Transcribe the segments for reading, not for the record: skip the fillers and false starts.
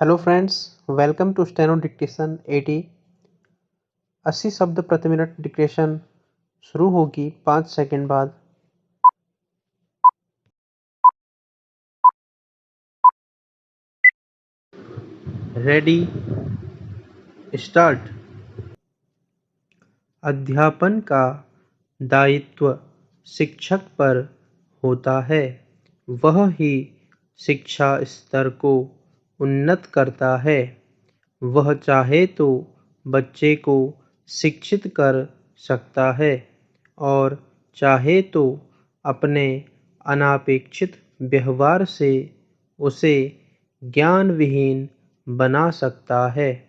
Hello friends, welcome to steno dictation 80 शब्द प्रति minute dictation शुरू होगी 5 सेकंड बाद। Ready, start. अध्यापन का दायित्व शिक्षक पर होता है। वह ही शिक्षा स्तर को उन्नत करता है। वह चाहे तो बच्चे को शिक्षित कर सकता है और चाहे तो अपने अनापेक्षित व्यवहार से उसे ज्ञान विहीन बना सकता है।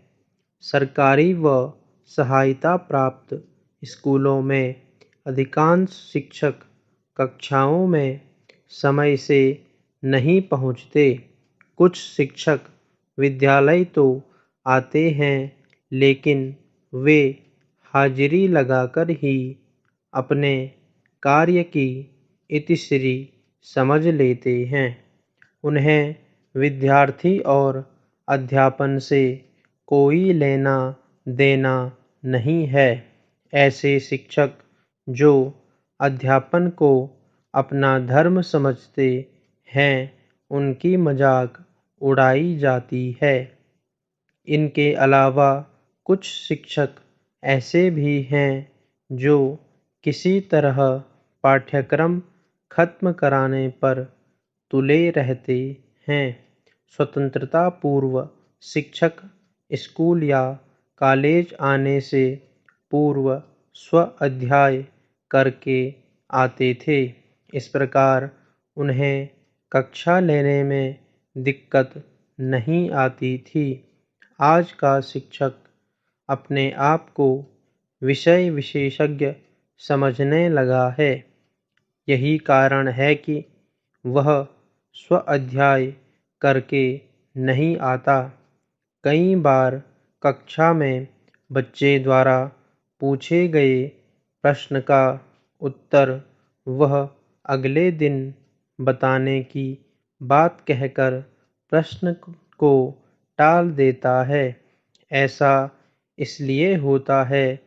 सरकारी व सहायता प्राप्त स्कूलों में अधिकांश शिक्षक कक्षाओं में समय से नहीं पहुंचते। कुछ शिक्षक विद्यालय तो आते हैं, लेकिन वे हाजिरी लगाकर ही अपने कार्य की इतिश्री समझ लेते हैं। उन्हें विद्यार्थी और अध्यापन से कोई लेना देना नहीं है। ऐसे शिक्षक जो अध्यापन को अपना धर्म समझते हैं, उनकी मजाक उड़ाई जाती है। इनके अलावा कुछ शिक्षक ऐसे भी हैं जो किसी तरह पाठ्यक्रम खत्म कराने पर तुले रहते हैं। स्वतंत्रता पूर्व शिक्षक स्कूल या कॉलेज आने से पूर्व स्व अध्याय करके आते थे। इस प्रकार उन्हें कक्षा लेने में दिक्कत नहीं आती थी। आज का शिक्षक अपने आप को विषय विशेषज्ञ समझने लगा है। यही कारण है कि वह स्व अध्याय करके नहीं आता। कई बार कक्षा में बच्चे द्वारा पूछे गए प्रश्न का उत्तर वह अगले दिन बताने की बात कहकर प्रश्न को टाल देता है। ऐसा इसलिए होता है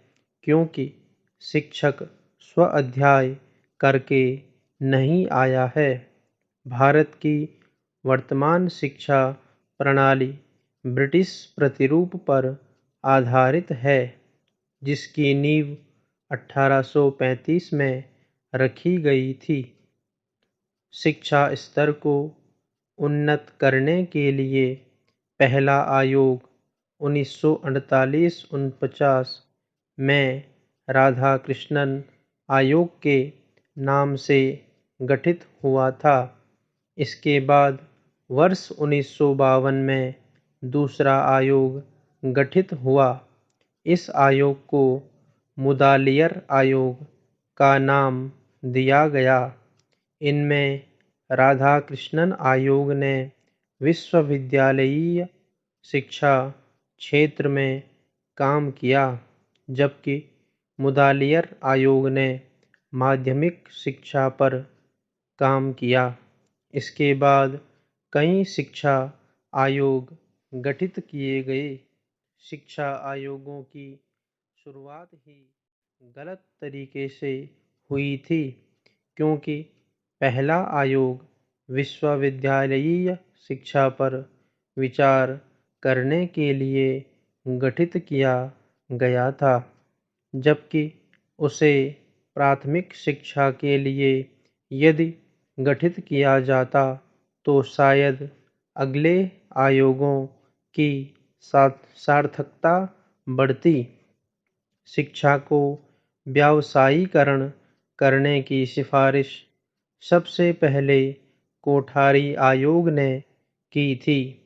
क्योंकि शिक्षक स्व अध्याय करके नहीं आया है। भारत की वर्तमान शिक्षा प्रणाली ब्रिटिश प्रतिरूप पर आधारित है, जिसकी नींव 1835 में रखी गई थी। शिक्षा स्तर को उन्नत करने के लिए पहला आयोग 1948-49 में राधाकृष्णन आयोग के नाम से गठित हुआ था। इसके बाद वर्ष 1952 में दूसरा आयोग गठित हुआ। इस आयोग को मुदालियर आयोग का नाम दिया गया। इनमें राधाकृष्णन आयोग ने विश्वविद्यालयीय शिक्षा क्षेत्र में काम किया, जबकि मुदालियर आयोग ने माध्यमिक शिक्षा पर काम किया। इसके बाद कई शिक्षा आयोग गठित किए गए। शिक्षा आयोगों की शुरुआत ही गलत तरीके से हुई थी, क्योंकि पहला आयोग विश्वविद्यालयीय शिक्षा पर विचार करने के लिए गठित किया गया था, जबकि उसे प्राथमिक शिक्षा के लिए यदि गठित किया जाता तो शायद अगले आयोगों की सार्थकता बढ़ती। शिक्षा को व्यावसायीकरण करने की सिफारिश सबसे पहले कोठारी आयोग ने की थी।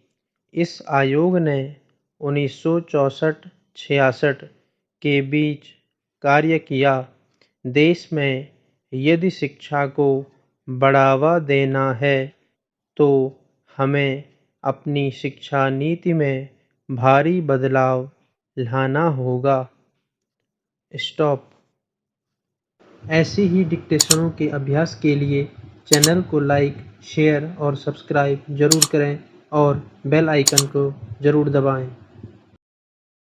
इस आयोग ने 1964-66 के बीच कार्य किया। देश में यदि शिक्षा को बढ़ावा देना है तो हमें अपनी शिक्षा नीति में भारी बदलाव लाना होगा। स्टॉप। ऐसे ही डिक्टेशनों के अभ्यास के लिए चैनल को लाइक, शेयर और सब्सक्राइब जरूर करें और बेल आइकन को ज़रूर दबाएँ।